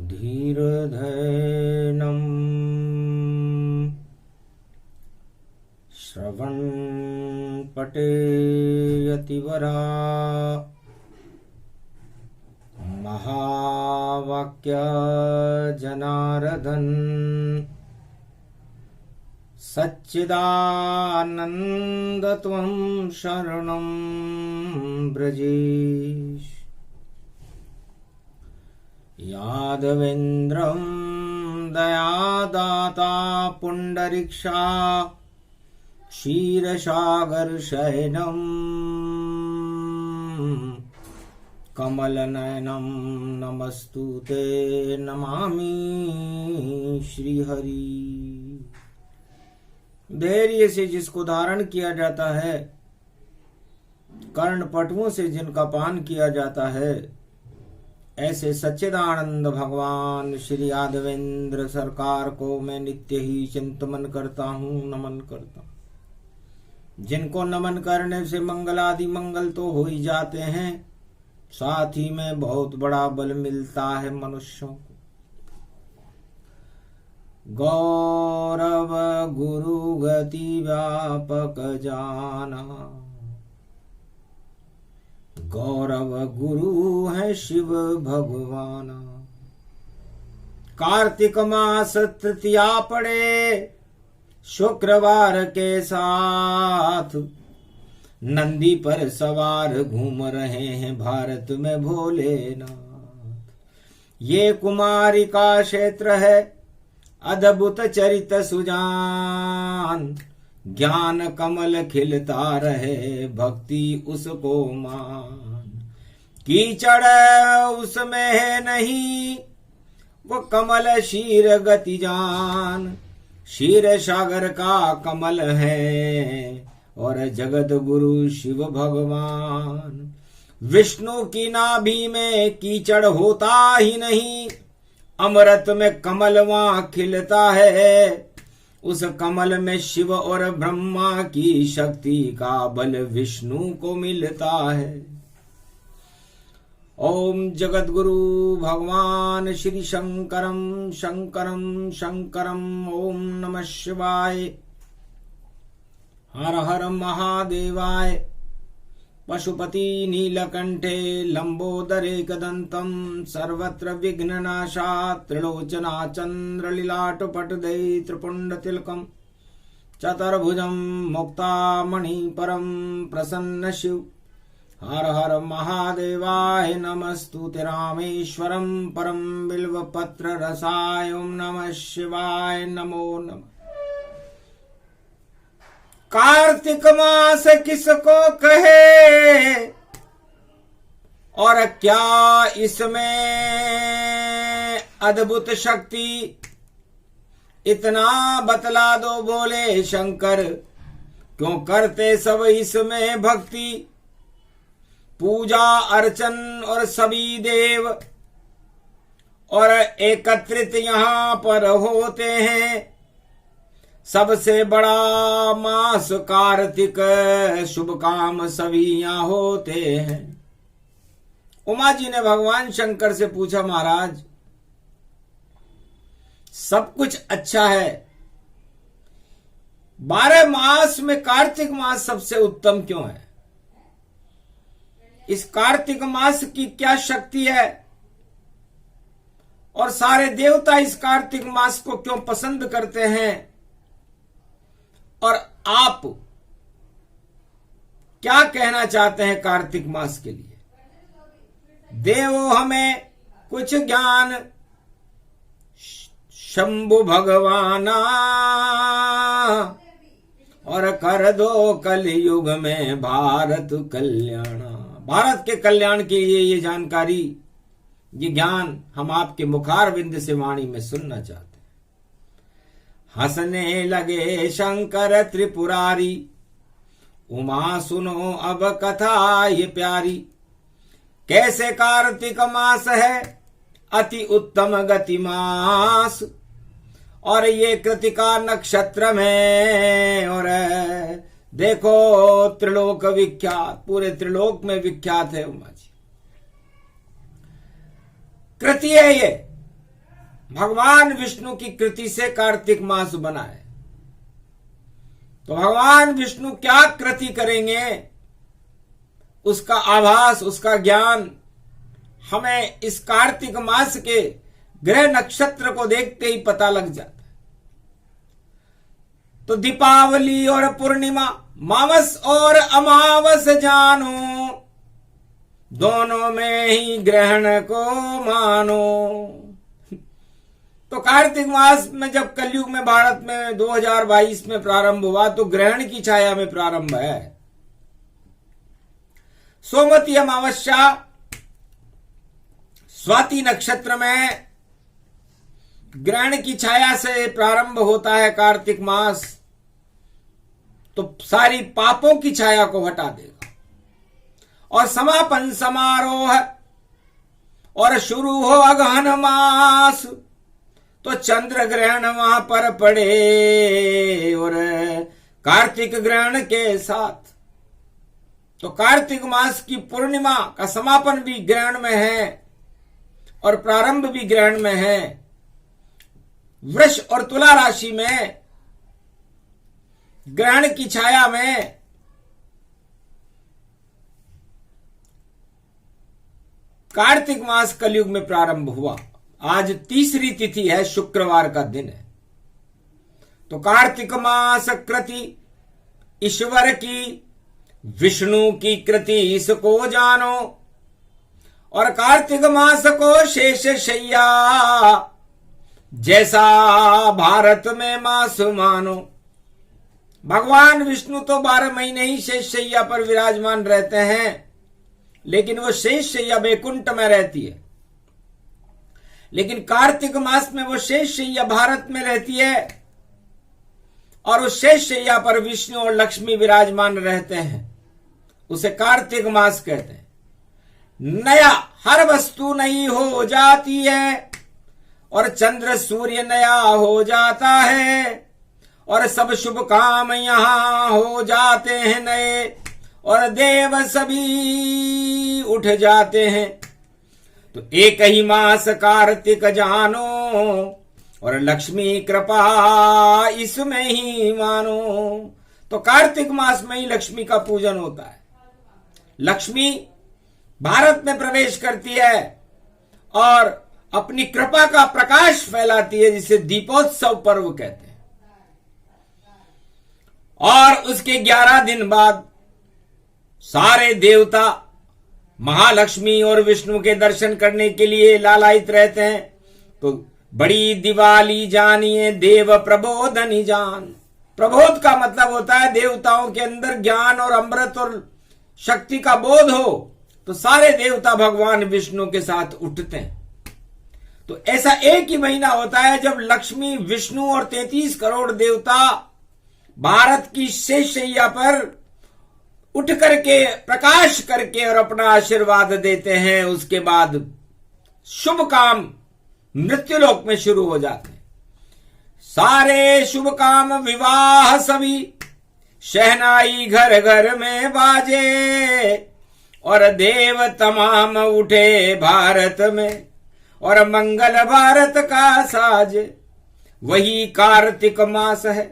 धीरधैनं श्रवणपटेयतिवरा महावाक्य जनार्दन सच्चिदानंद त्वं शरणं ब्रजेश। यादवेन्द्रं दयादाता पुंडरीक्षा क्षीरसागरशयनं कमलनयनं नमस्तुते नमामि श्रीहरि। धैर्य से जिसको धारण किया जाता है, कर्णपटुओं से जिनका पान किया जाता है, ऐसे सच्चिदानंद भगवान श्री यादवेंद्र सरकार को मैं नित्य ही चिंतन करता हूँ, नमन करता हूँ। जिनको नमन करने से मंगल आदि मंगल तो हो ही जाते हैं, साथ ही में बहुत बड़ा बल मिलता है मनुष्यों को। गौरव गुरु गति व्यापक जाना, गौरव गुरु है शिव भगवान। कार्तिक मास तृतीया पड़े शुक्रवार के साथ, नंदी पर सवार घूम रहे हैं भारत में भोलेनाथ। ये कुमारी का क्षेत्र है, अद्भुत चरित सुजान। ज्ञान कमल खिलता रहे, भक्ति उसको मान। कीचड़ उसमें है नहीं, वो कमल शीर गति जान। क्षीर सागर का कमल है और जगत गुरु शिव भगवान। विष्णु की नाभि में कीचड़ होता ही नहीं, अमृत में कमल वहां खिलता है। उस कमल में शिव और ब्रह्मा की शक्ति का बल विष्णु को मिलता है। ओम जगत गुरु भगवान श्री शंकरम शंकरम शंकरम। ओम नमः शिवाय। हर हर महादेवाय। पशुपति नीलकंठे लंबोदरे कदंतम, सर्वत्र विघ्ननाशा त्रिलोचना चंद्रलीलाटपटदे त्रिपुंड तिलकम, चतुर्भुजं मुक्तामणि परम प्रसन्न शिव। हर हर महादेवाय। नमस्तुते रामेश्वरम परम बिल्वपत्र रसाय। ओम नमः शिवाय। नमो नमः। कार्तिक मास किसको कहे और क्या इसमें अद्भुत शक्ति, इतना बतला दो बोले शंकर। क्यों करते सब इसमें भक्ति, पूजा अर्चन और सभी देव और एकत्रित यहाँ पर होते हैं। सबसे बड़ा मास कार्तिक, शुभ काम सभी यहाँ होते हैं। उमा जी ने भगवान शंकर से पूछा, महाराज सब कुछ अच्छा है, 12 मास में कार्तिक मास सबसे उत्तम क्यों है? इस कार्तिक मास की क्या शक्ति है और सारे देवता इस कार्तिक मास को क्यों पसंद करते हैं? और आप क्या कहना चाहते हैं कार्तिक मास के लिए? देवो हमें कुछ ज्ञान, शंभु भगवाना, और कर दो कलयुग में भारत कल्याण। भारत के कल्याण के लिए ये जानकारी, ये ज्ञान हम आपके मुखारविंद से वाणी में सुनना चाहते हैं। हंसने लगे शंकर त्रिपुरारी, उमा सुनो अब कथा ये प्यारी। कैसे कार्तिक मास है अति उत्तम गति मास, और ये कृतिका नक्षत्र में, और देखो त्रिलोक विख्यात, पूरे त्रिलोक में विख्यात है उमा जी। कृति है ये, भगवान विष्णु की कृति से कार्तिक मास बना है। तो भगवान विष्णु क्या कृति करेंगे, उसका आभास, उसका ज्ञान हमें इस कार्तिक मास के ग्रह नक्षत्र को देखते ही पता लग जाता है। तो दीपावली और पूर्णिमा, मावस और अमावस जानो, दोनों में ही ग्रहण को मानो। तो कार्तिक मास में जब कलयुग में भारत में 2022 में प्रारंभ हुआ तो ग्रहण की छाया में प्रारंभ है। सोमवती अमावस्या स्वाति नक्षत्र में ग्रहण की छाया से प्रारंभ होता है कार्तिक मास। तो सारी पापों की छाया को हटा देगा और समापन समारोह और शुरू हो अगहन मास। तो चंद्र ग्रहण वहां पर पड़े और कार्तिक ग्रहण के साथ। तो कार्तिक मास की पूर्णिमा का समापन भी ग्रहण में है और प्रारंभ भी ग्रहण में है। वृष और तुला राशि में ग्रहण की छाया में कार्तिक मास कलयुग में प्रारंभ हुआ। आज तीसरी तिथि है, शुक्रवार का दिन है। तो कार्तिक मास कृति ईश्वर की, विष्णु की कृति इसको जानो। और कार्तिक मास को शेष शैया जैसा भारत में मास मानो। भगवान विष्णु तो 12 महीने ही शेष शैया पर विराजमान रहते हैं, लेकिन वो शेष शैया वैकुंठ में रहती है। लेकिन कार्तिक मास में वो शेष शैया भारत में रहती है और उस शेष शैया पर विष्णु और लक्ष्मी विराजमान रहते हैं। उसे कार्तिक मास कहते हैं। नया हर वस्तु नई हो जाती है और चंद्र सूर्य नया हो जाता है और सब शुभ काम यहां हो जाते हैं नए और देव सभी उठ जाते हैं। तो एक ही मास कार्तिक जानो और लक्ष्मी कृपा इसमें ही मानो। तो कार्तिक मास में ही लक्ष्मी का पूजन होता है। लक्ष्मी भारत में प्रवेश करती है और अपनी कृपा का प्रकाश फैलाती है, जिसे दीपोत्सव पर्व कहते हैं। और उसके 11 दिन बाद सारे देवता महालक्ष्मी और विष्णु के दर्शन करने के लिए लालायित रहते हैं। तो बड़ी दिवाली जानिए देव प्रबोधनी जान। प्रबोध का मतलब होता है देवताओं के अंदर ज्ञान और अमृत और शक्ति का बोध हो। तो सारे देवता भगवान विष्णु के साथ उठते हैं। तो ऐसा एक ही महीना होता है जब लक्ष्मी, विष्णु और 33 करोड़ देवता भारत की शेष शैया पर उठ करके प्रकाश करके और अपना आशीर्वाद देते हैं। उसके बाद शुभ काम मृत्युलोक में शुरू हो जाते हैं। सारे शुभ काम, विवाह सभी, शहनाई घर घर में बाजे और देव तमाम उठे भारत में और मंगल भारत का साज। वही कार्तिक मास है,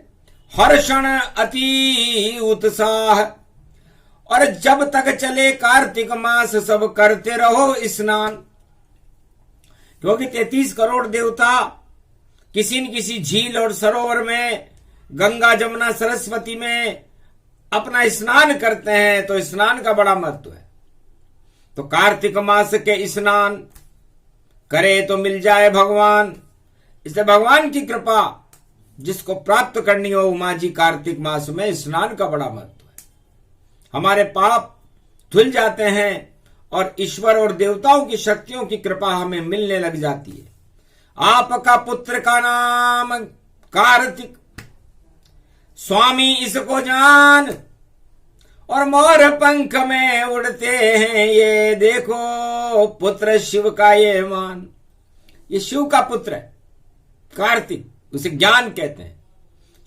हर्षण अति उत्साह। और जब तक चले कार्तिक मास सब करते रहो स्नान। क्योंकि 33 करोड़ देवता किसी न किसी झील और सरोवर में, गंगा जमुना सरस्वती में अपना स्नान करते हैं। तो स्नान का बड़ा महत्व है। तो कार्तिक मास के स्नान करे तो मिल जाए भगवान। इसलिए भगवान की कृपा जिसको प्राप्त करनी हो, उमा जी कार्तिक मास में स्नान का बड़ा महत्व है। हमारे पाप धुल जाते हैं और ईश्वर और देवताओं की शक्तियों की कृपा हमें मिलने लग जाती है। आपका पुत्र का नाम कार्तिक, स्वामी इसको जान और मोर पंख में उड़ते हैं ये देखो, पुत्र शिव का ये मान। ये शिव का पुत्र है कार्तिक, उसे ज्ञान कहते हैं।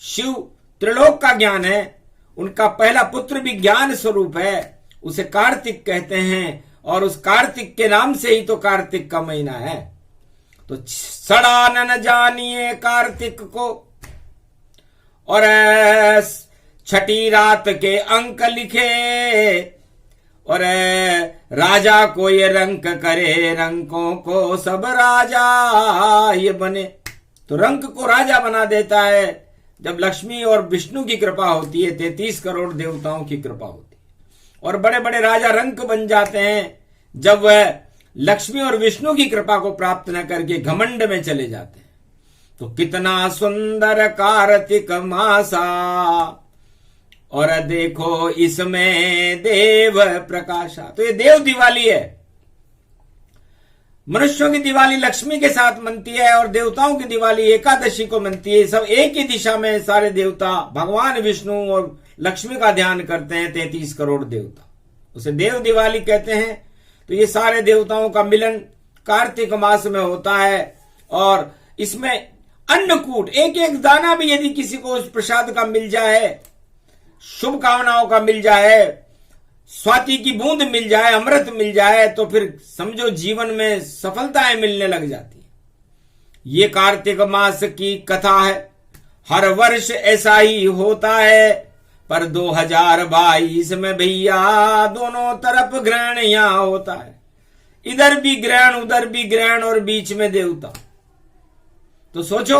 शिव त्रिलोक का ज्ञान है, उनका पहला पुत्र भी ज्ञान स्वरूप है, उसे कार्तिक कहते हैं। और उस कार्तिक के नाम से ही तो कार्तिक का महीना है। तो सड़ा न जानिए कार्तिक को, और छठी रात के अंक लिखे, और राजा को ये रंक करे, रंकों को सब राजा ये बने। तो रंक को राजा बना देता है जब लक्ष्मी और विष्णु की कृपा होती है, 33 करोड़ देवताओं की कृपा होती है। और बड़े बड़े राजा रंक बन जाते हैं जब वह लक्ष्मी और विष्णु की कृपा को प्राप्त न करके घमंड में चले जाते हैं। तो कितना सुंदर कार्तिक मासा, और देखो इसमें देव प्रकाशा। तो ये देव दिवाली है। मनुष्यों की दिवाली लक्ष्मी के साथ मनती है और देवताओं की दिवाली एकादशी को मनती है। सब एक ही दिशा में सारे देवता भगवान विष्णु और लक्ष्मी का ध्यान करते हैं, 33 करोड़ देवता, उसे देव दिवाली कहते हैं। तो ये सारे देवताओं का मिलन कार्तिक मास में होता है, और इसमें अन्नकूट, एक एक दाना भी यदि किसी को उस प्रसाद का मिल जाए, शुभ कामनाओं का मिल जाए, स्वाति की बूंद मिल जाए, अमृत मिल जाए, तो फिर समझो जीवन में सफलताएं मिलने लग जाती है। ये कार्तिक मास की कथा है। हर वर्ष ऐसा ही होता है, पर 2022 में भैया दोनों तरफ ग्रहण यहां होता है। इधर भी ग्रहण, उधर भी ग्रहण, और बीच में देवता। तो सोचो,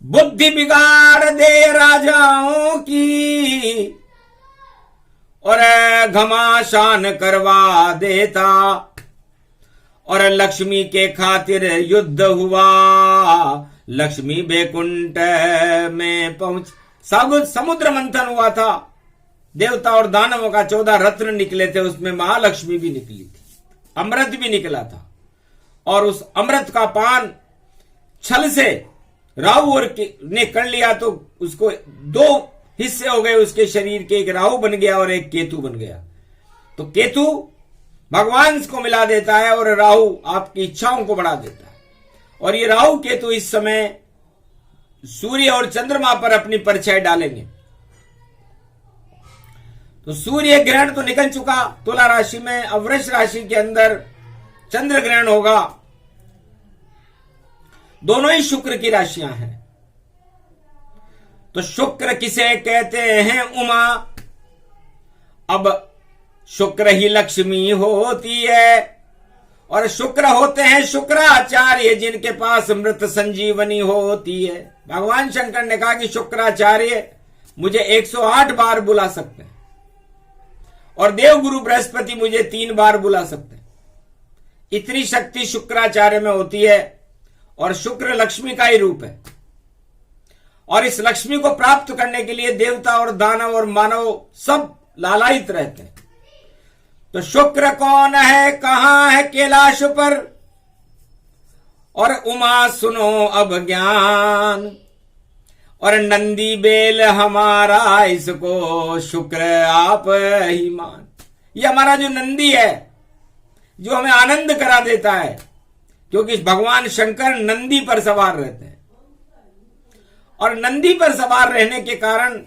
बुद्धि बिगाड़ दे राजाओं की, और घमासान करवा देता, और लक्ष्मी के खातिर युद्ध हुआ, लक्ष्मी बैकुंठ में पहुंच। समुद्र मंथन हुआ था, देवता और दानवों का 14 रत्न निकले थे, उसमें महालक्ष्मी भी निकली थी, अमृत भी निकला था। और उस अमृत का पान छल से राहु और ने कर लिया, तो उसको 2 हिस्से हो गए उसके शरीर के, एक राहु बन गया और एक केतु बन गया। तो केतु भगवान को मिला देता है और राहु आपकी इच्छाओं को बढ़ा देता है। और ये राहु केतु इस समय सूर्य और चंद्रमा पर अपनी परछाई डालेंगे। तो सूर्य ग्रहण तो निकल चुका तुला राशि में, अब वृष राशि के अंदर चंद्र ग्रहण होगा। दोनों ही शुक्र की राशियां हैं। तो शुक्र किसे कहते हैं? उमा। अब शुक्र ही लक्ष्मी होती है, और शुक्र होते हैं शुक्राचार्य, जिनके पास मृत संजीवनी होती है। भगवान शंकर ने कहा कि शुक्राचार्य मुझे 108 बार बुला सकते हैं, और देवगुरु बृहस्पति मुझे 3 बार बुला सकते हैं। इतनी शक्ति शुक्राचार्य में होती है, और शुक्र लक्ष्मी का ही रूप है। और इस लक्ष्मी को प्राप्त करने के लिए देवता और दानव और मानव सब लालायित रहते हैं। तो शुक्र कौन है, कहां है कैलाश पर, और उमा सुनो अब ज्ञान, और नंदी बेल हमारा, इसको शुक्र आप ही मान। ये हमारा जो नंदी है, जो हमें आनंद करा देता है, क्योंकि भगवान शंकर नंदी पर सवार रहते हैं, और नंदी पर सवार रहने के कारण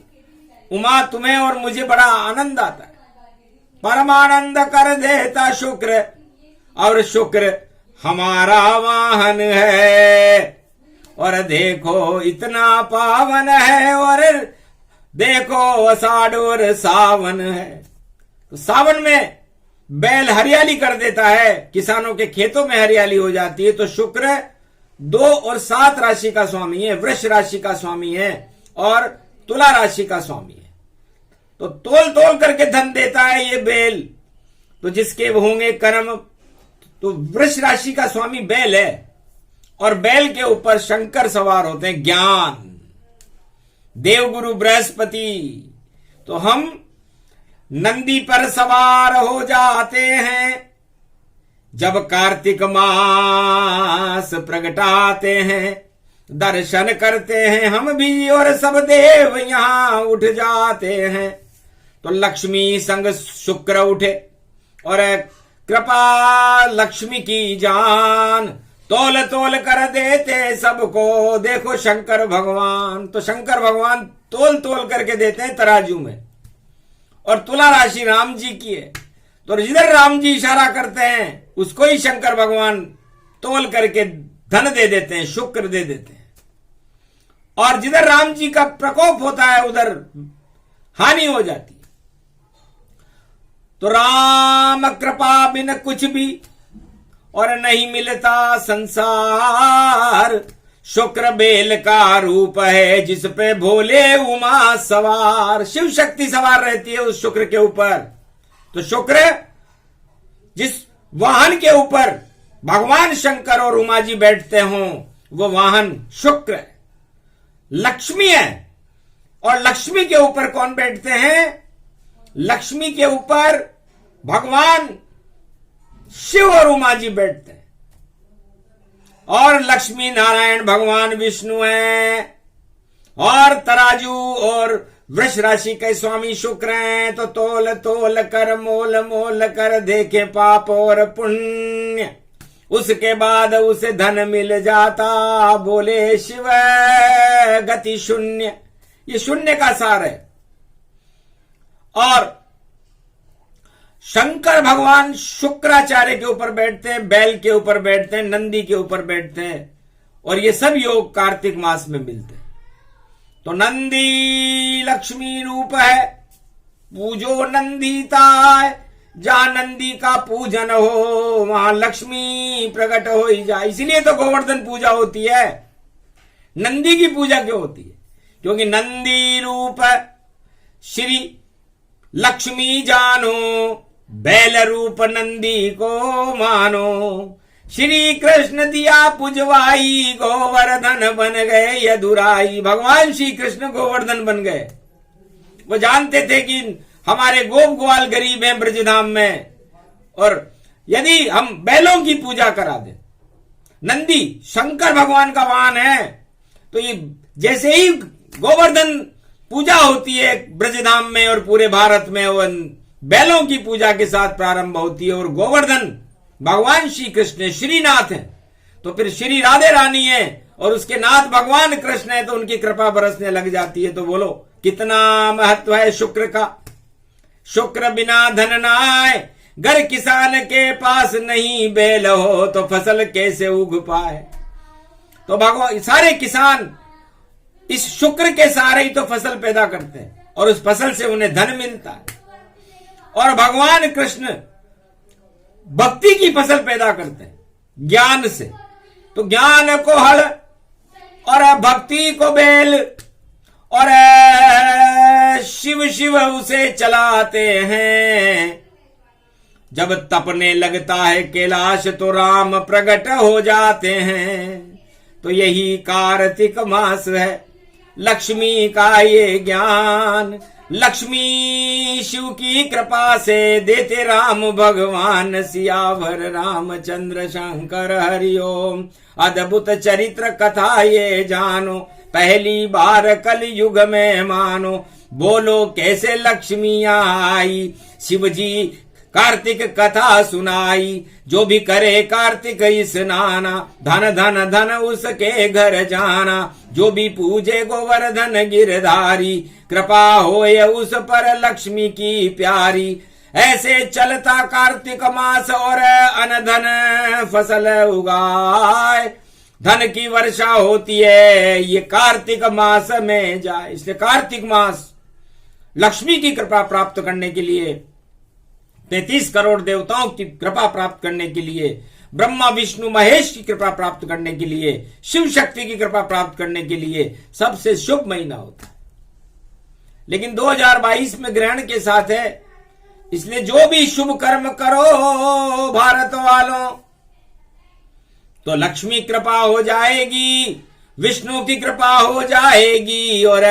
उमा तुम्हें और मुझे बड़ा आनंद आता है। परमानंद कर देता शुक्र, और शुक्र हमारा वाहन है। और देखो इतना पावन है, और देखो आषाढ़ और सावन है। तो सावन में बैल हरियाली कर देता है, किसानों के खेतों में हरियाली हो जाती है। तो शुक्र 2 और 7 राशि का स्वामी है, वृष राशि का स्वामी है, और तुला राशि का स्वामी है। तो तोल तोल करके धन देता है ये बैल। तो जिसके होंगे कर्म, तो वृष राशि का स्वामी बैल है, और बैल के ऊपर शंकर सवार होते हैं, ज्ञान देवगुरु बृहस्पति। तो हम नंदी पर सवार हो जाते हैं जब कार्तिक मास प्रगटाते हैं, दर्शन करते हैं हम भी, और सब देव यहां उठ जाते हैं। तो लक्ष्मी संग शुक्र उठे, और कृपा लक्ष्मी की जान, तोल तोल कर देते सबको। देखो शंकर भगवान, तो शंकर भगवान तोल तोल करके देते हैं तराजू में। और तुला राशि राम जी की है, तो जिधर राम जी इशारा करते हैं उसको ही शंकर भगवान तोल करके धन दे देते हैं, शुक्र दे देते हैं। और जिधर राम जी का प्रकोप होता है उधर हानि हो जाती है। तो राम कृपा बिन कुछ भी और नहीं मिलता संसार, शुक्र बेल का रूप है जिस पे भोले उमा सवार। शिव शक्ति सवार रहती है उस शुक्र के ऊपर। तो शुक्र जिस वाहन के ऊपर भगवान शंकर और उमा जी बैठते हों वो वाहन शुक्र है। लक्ष्मी है, और लक्ष्मी के ऊपर कौन बैठते हैं? लक्ष्मी के ऊपर भगवान शिव और उमा जी बैठते हैं। और लक्ष्मी नारायण भगवान विष्णु हैं, और तराजू और वृष राशि के स्वामी शुक्र हैं। तो तोल तोल कर मोल मोल कर देखे पाप और पुण्य, उसके बाद उसे धन मिल जाता, बोले शिव गति शून्य। ये शून्य का सार है। और शंकर भगवान शुक्राचार्य के ऊपर बैठते हैं, बैल के ऊपर बैठते हैं, नंदी के ऊपर बैठते हैं, और ये सब योग कार्तिक मास में मिलते हैं। तो नंदी लक्ष्मी रूप है, पूजो नंदीताय, जहां नंदी का पूजन हो वहां लक्ष्मी प्रकट हो ही जाए। इसलिए तो गोवर्धन पूजा होती है। नंदी की पूजा क्यों होती है? क्योंकि नंदी रूप श्री लक्ष्मी जानो, बैल रूप नंदी को मानो। श्री कृष्ण दिया पुजवाई, गोवर्धन बन गए यदुराई। भगवान श्री कृष्ण गोवर्धन बन गए। वो जानते थे कि हमारे गोप ग्वाल गरीब हैं ब्रजधाम में, और यदि हम बैलों की पूजा करा दें, नंदी शंकर भगवान का वाहन है, तो ये जैसे ही गोवर्धन पूजा होती है ब्रजधाम में और पूरे भारत में, वो बैलों की पूजा के साथ प्रारंभ होती है। और गोवर्धन भगवान श्री कृष्ण श्रीनाथ हैं, तो फिर श्री राधे रानी है और उसके नाथ भगवान कृष्ण है, तो उनकी कृपा बरसने लग जाती है। तो बोलो कितना महत्व है शुक्र का। शुक्र बिना धन न आए, घर किसान के पास नहीं बैल हो तो फसल कैसे उग पाए। तो भगवान सारे किसान इस शुक्र के सहारे ही तो फसल पैदा करते हैं, और उस फसल से उन्हें धन मिलता है। और भगवान कृष्ण भक्ति की फसल पैदा करते हैं ज्ञान से। तो ज्ञान को हल और भक्ति को बैल, और शिव शिव उसे चलाते हैं। जब तपने लगता है कैलाश तो राम प्रकट हो जाते हैं। तो यही कार्तिक मास है, लक्ष्मी का ये ज्ञान। लक्ष्मी शिव की कृपा से देते राम भगवान, सियावर रामचंद्र शंकर हरिओम। अद्भुत चरित्र कथा ये जानो, पहली बार कल युग में मानो। बोलो कैसे लक्ष्मी आई, शिव जी कार्तिक कथा सुनाई। जो भी करे कार्तिक स्नाना, धन धन धन उसके घर जाना। जो भी पूजे गोवर्धन गिरधारी, कृपा होए उस पर लक्ष्मी की प्यारी। ऐसे चलता कार्तिक मास और अनधन फसल उगाए। धन की वर्षा होती है ये कार्तिक मास में जाए। इसलिए कार्तिक मास लक्ष्मी की कृपा प्राप्त करने के लिए, 33 करोड़ देवताओं की कृपा प्राप्त करने के लिए, ब्रह्मा विष्णु महेश की कृपा प्राप्त करने के लिए, शिव शक्ति की कृपा प्राप्त करने के लिए सबसे शुभ महीना होता है। लेकिन 2022 में ग्रहण के साथ है, इसलिए जो भी शुभ कर्म करो भारत वालों, तो लक्ष्मी कृपा हो जाएगी, विष्णु की कृपा हो जाएगी, और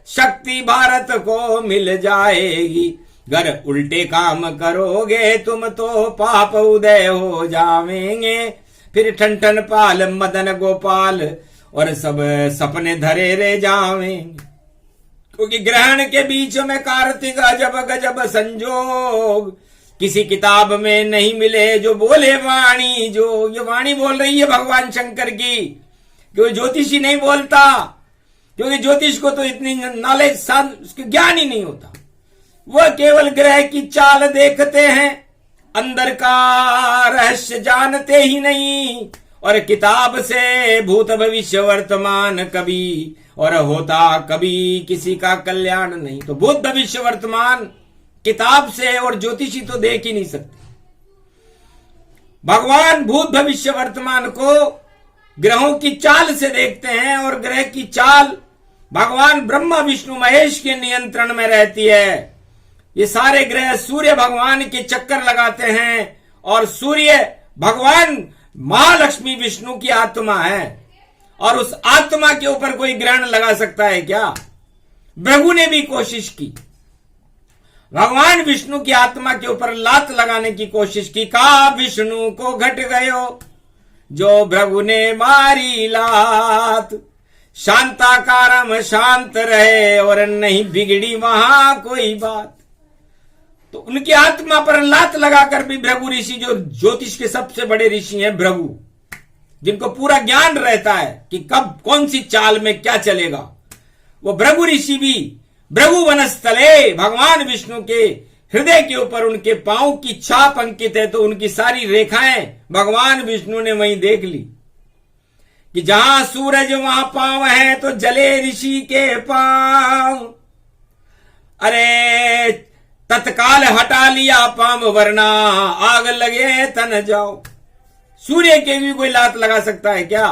शक्ति भारत को मिल जाएगी। अगर उल्टे काम करोगे तुम तो पाप उदय हो जावेंगे। फिर ठन ठन पाल मदन गोपाल और सब सपने धरे रह जावेंगे। क्योंकि ग्रहण के बीच में कार्तिक अजब गजब संजोग, किसी किताब में नहीं मिले जो बोले वाणी। जो ये वाणी बोल रही है भगवान शंकर की, क्योंकि ज्योतिषी नहीं बोलता, क्योंकि ज्योतिष को तो इतनी नॉलेज ज्ञान ही नहीं होता। वह केवल ग्रह की चाल देखते हैं अंदर का रहस्य जानते ही नहीं, और किताब से भूत भविष्य वर्तमान कभी, और होता कभी किसी का कल्याण नहीं। तो भूत भविष्य वर्तमान किताब से और ज्योतिषी तो देख ही नहीं सकते। भगवान भूत भविष्य वर्तमान को ग्रहों की चाल से देखते हैं, और ग्रह की चाल भगवान ब्रह्मा विष्णु महेश के नियंत्रण में रहती है। ये सारे ग्रह सूर्य भगवान के चक्कर लगाते हैं, और सूर्य भगवान महालक्ष्मी विष्णु की आत्मा है, और उस आत्मा के ऊपर कोई ग्रहण लगा सकता है क्या? भृगु ने भी कोशिश की, भगवान विष्णु की आत्मा के ऊपर लात लगाने की कोशिश की। का विष्णु को घट गयो जो भृगु ने मारी लात, शांताकारम शांत रहे और नहीं बिगड़ी वहां कोई बात। तो उनकी आत्मा पर लात लगाकर भी भृगु ऋषि, जो ज्योतिष के सबसे बड़े ऋषि हैं भृगु, जिनको पूरा ज्ञान रहता है कि कब कौन सी चाल में क्या चलेगा, वो भृगु ऋषि भी भृगु वनस्थले भगवान विष्णु के हृदय के ऊपर उनके पांव की छाप अंकित है। तो उनकी सारी रेखाएं भगवान विष्णु ने वहीं देख ली कि जहां सूरज वहां पांव है तो जले ऋषि के पांव। अरे तत्काल हटा लिया पांव वरना आग लगे तन जाओ। सूर्य के भी कोई लात लगा सकता है क्या?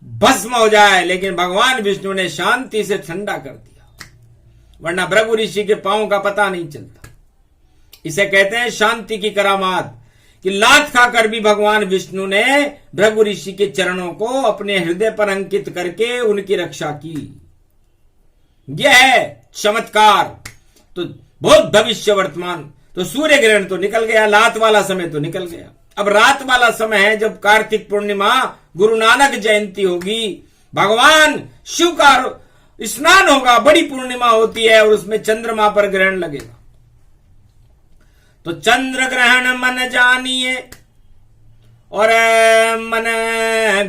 भस्म हो जाए, लेकिन भगवान विष्णु ने शांति से ठंडा कर दिया, वरना भृगु ऋषि के पांव का पता नहीं चलता। इसे कहते हैं शांति की करामात, कि लात खाकर भी भगवान विष्णु ने भृगु ऋषि के चरणों को अपने हृदय पर अंकित करके उनकी रक्षा की। यह है चमत्कार। तो बहुत भविष्य वर्तमान। तो सूर्य ग्रहण तो निकल गया, लात वाला समय तो निकल गया। अब रात वाला समय है, जब कार्तिक पूर्णिमा गुरु नानक जयंती होगी, भगवान शिव का स्नान होगा, बड़ी पूर्णिमा होती है, और उसमें चंद्रमा पर ग्रहण लगेगा। तो चंद्र ग्रहण मन जानिए और मन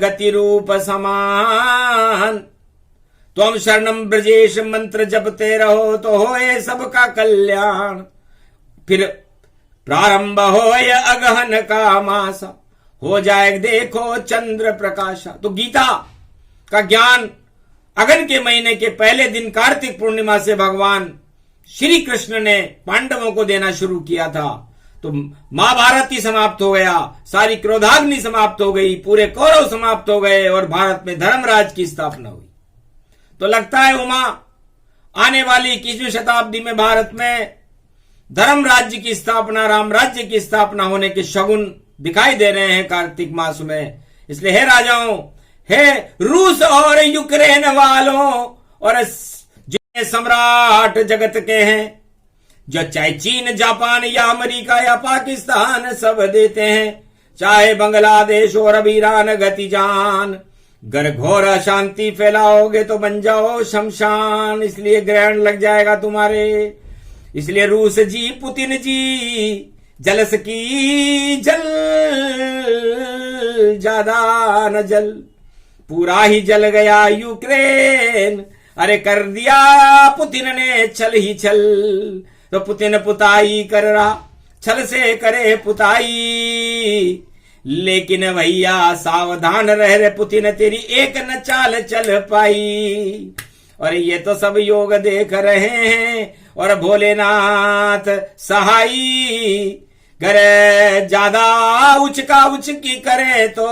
गति रूप समान, तो हम शरणम ब्रजेश मंत्र जपते रहो तो होए सबका कल्याण। फिर प्रारंभ होए अगहन का मासा, हो जाए देखो चंद्र प्रकाशा। तो गीता का ज्ञान अगन के महीने के पहले दिन कार्तिक पूर्णिमा से भगवान श्री कृष्ण ने पांडवों को देना शुरू किया था। तो महाभारत ही समाप्त हो गया, सारी क्रोधाग्नि समाप्त हो गई, पूरे कौरव समाप्त हो गए, और भारत में धर्मराज की स्थापना हुई। तो लगता है उमा, आने वाली 21वीं शताब्दी में भारत में धर्म राज्य की स्थापना, राम राज्य की स्थापना होने के शगुन दिखाई दे रहे हैं कार्तिक मास में। इसलिए हे राजाओं, हे रूस और यूक्रेन वालों, और जितने सम्राट जगत के हैं, जो चाहे चीन, जापान या अमेरिका या पाकिस्तान सब देते हैं, चाहे बांग्लादेश और अब ईरान गति जान, घर घोर अशांति फैलाओगे तो बन जाओ शमशान। इसलिए ग्रहण लग जाएगा तुम्हारे। इसलिए रूस जी, पुतिन जी, जलस की जल ज्यादा न जल, पूरा ही जल गया यूक्रेन। अरे कर दिया पुतिन ने छल ही छल, तो पुतिन पुताई कर रहा, छल से करे पुताई। लेकिन भैया सावधान रह रे पुतिन, तेरी एक न चाल चल पाई। और ये तो सब योग देख रहे हैं, और भोलेनाथ सहाई। गर ज्यादा उचका उचकी करे तो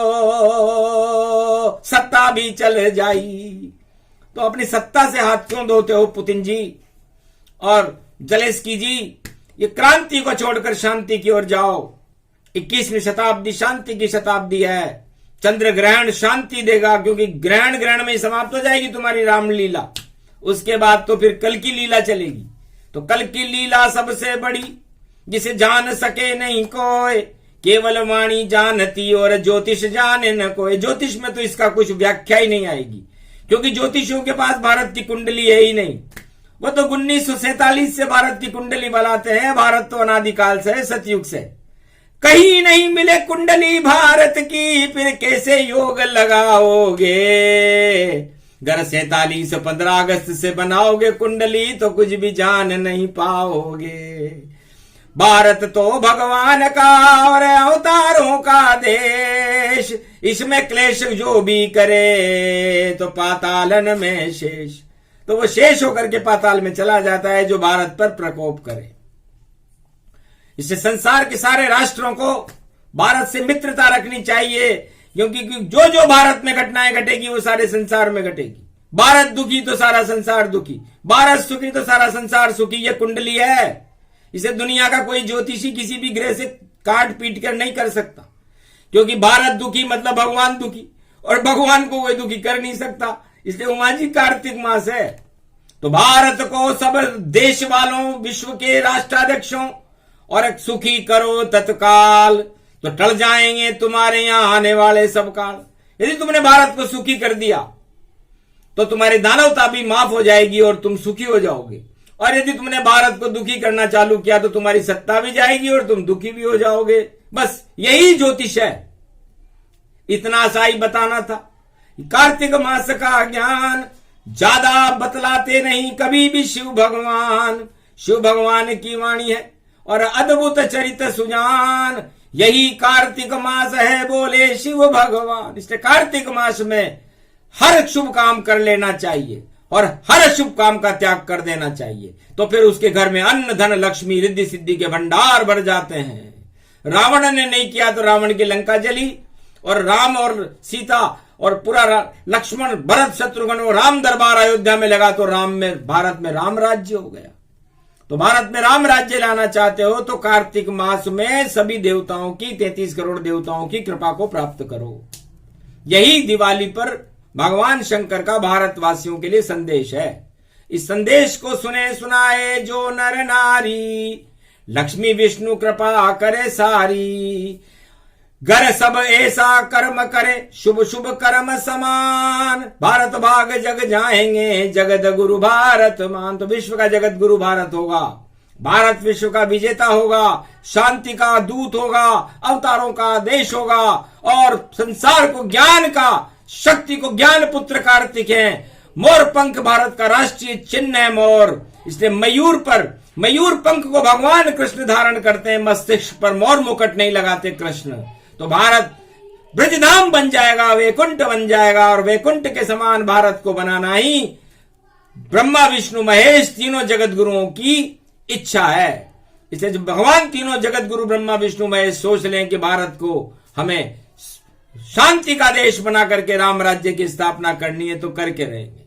सत्ता भी चल जाई। तो अपनी सत्ता से हाथ क्यों धोते हो पुतिन जी और जेलेंस्की जी? ये क्रांति को छोड़कर शांति की ओर जाओ। 21वीं शताब्दी शांति की शताब्दी है। चंद्र ग्रहण शांति देगा, क्योंकि ग्रहण में ही समाप्त हो जाएगी तुम्हारी रामलीला। उसके बाद तो फिर कल की लीला चलेगी। तो कल की लीला सबसे बड़ी, जिसे जान सके नहीं कोई, केवल वाणी जानती और ज्योतिष जाने न कोई। ज्योतिष में तो इसका कुछ व्याख्या ही नहीं आएगी, क्योंकि ज्योतिषियों के पास भारत की कुंडली है ही नहीं। वो तो 1947 से भारत की कुंडली बनाते हैं। भारत तो अनादिकाल से, सतयुग से। कहीं नहीं मिले कुंडली भारत की, फिर कैसे योग लगाओगे? घर 47 15 अगस्त से बनाओगे कुंडली, तो कुछ भी जान नहीं पाओगे। भारत तो भगवान का और अवतारों का देश, इसमें क्लेश जो भी करे तो पातालन में शेष। तो वो शेष होकर के पाताल में चला जाता है जो भारत पर प्रकोप करे। इससे संसार के सारे राष्ट्रों को भारत से मित्रता रखनी चाहिए, क्योंकि जो जो भारत में घटनाएं घटेगी वो सारे संसार में घटेगी। भारत दुखी तो सारा संसार दुखी, भारत सुखी तो सारा संसार सुखी। ये कुंडली है, इसे दुनिया का कोई ज्योतिषी किसी भी ग्रह से काट पीट कर नहीं कर सकता, क्योंकि भारत दुखी मतलब भगवान दुखी, और भगवान को कोई दुखी कर नहीं सकता। इसलिए उमा जी कार्तिक मास है। तो भारत को सब देश वालों, विश्व के राष्ट्राध्यक्षों और सुखी करो तत्काल, तो टल जाएंगे तुम्हारे यहां आने वाले सब काल। यदि तुमने भारत को सुखी कर दिया तो तुम्हारी दानवता भी माफ हो जाएगी और तुम सुखी हो जाओगे, और यदि तुमने भारत को दुखी करना चालू किया तो तुम्हारी सत्ता भी जाएगी और तुम दुखी भी हो जाओगे। बस यही ज्योतिष है, इतना सा ही बताना था। कार्तिक मास का ज्ञान ज्यादा बतलाते नहीं कभी भी शिव भगवान। शिव भगवान की वाणी है और अद्भुत चरित सुजान, यही कार्तिक मास है बोले शिव भगवान। इसलिए कार्तिक मास में हर शुभ काम कर लेना चाहिए और हर शुभ काम का त्याग कर देना चाहिए, तो फिर उसके घर में अन्न धन लक्ष्मी रिद्धि सिद्धि के भंडार भर जाते हैं। रावण ने नहीं किया तो रावण की लंका जली, और राम और सीता और पूरा लक्ष्मण भरत शत्रुघ्न और राम दरबार अयोध्या में लगा तो भारत में राम राज्य हो गया। तो भारत में राम राज्य लाना चाहते हो तो कार्तिक मास में सभी देवताओं की 33 करोड़ देवताओं की कृपा को प्राप्त करो। यही दिवाली पर भगवान शंकर का भारतवासियों के लिए संदेश है। इस संदेश को सुने सुनाए जो नर नारी, लक्ष्मी विष्णु कृपा करे सारी। घर सब ऐसा कर्म करे शुभ शुभ कर्म समान, भारत भाग जग जाएंगे जगत गुरु भारत मान। तो विश्व का जगत गुरु भारत होगा, भारत विश्व का विजेता होगा, शांति का दूत होगा, अवतारों का देश होगा, और संसार को ज्ञान का, शक्ति को ज्ञान पुत्र कार्तिक है। मोर पंख भारत का राष्ट्रीय चिन्ह है मोर। इसलिए मयूर पंख को भगवान कृष्ण धारण करते हैं, मस्तिष्क पर मोर मुकुट नहीं लगाते कृष्ण। तो भारत ब्रजधाम बन जाएगा, वैकुंठ बन जाएगा, और वैकुंठ के समान भारत को बनाना ही ब्रह्मा विष्णु महेश तीनों जगत गुरुओं की इच्छा है। इसलिए जब भगवान तीनों जगत गुरु ब्रह्मा विष्णु महेश सोच लें कि भारत को हमें शांति का देश बना करके राम राज्य की स्थापना करनी है, तो करके रहेंगे।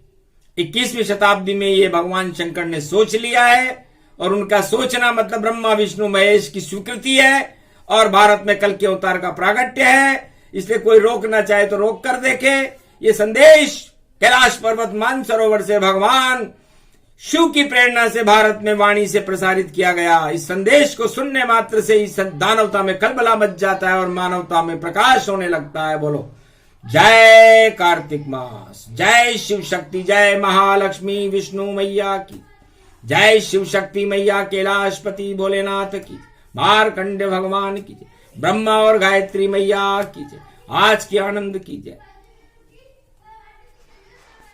21वीं शताब्दी में ये भगवान शंकर ने सोच लिया है, और उनका सोचना मतलब ब्रह्मा विष्णु महेश की स्वीकृति है, और भारत में कल के अवतार का प्रागट्य है। इसलिए कोई रोकना चाहे तो रोक कर देखे। ये संदेश कैलाश पर्वत मानसरोवर से भगवान शिव की प्रेरणा से भारत में वाणी से प्रसारित किया गया। इस संदेश को सुनने मात्र से ही दानवता में कलबला मच जाता है और मानवता में प्रकाश होने लगता है। बोलो जय कार्तिक मास, जय शिव शक्ति, जय महालक्ष्मी विष्णु मैया की, जय शिव शक्ति मैया कैलाशपति भोलेनाथ की, मार्कंड भगवान की जय, ब्रह्मा और गायत्री मैया की जय। आज की आनंद की जय।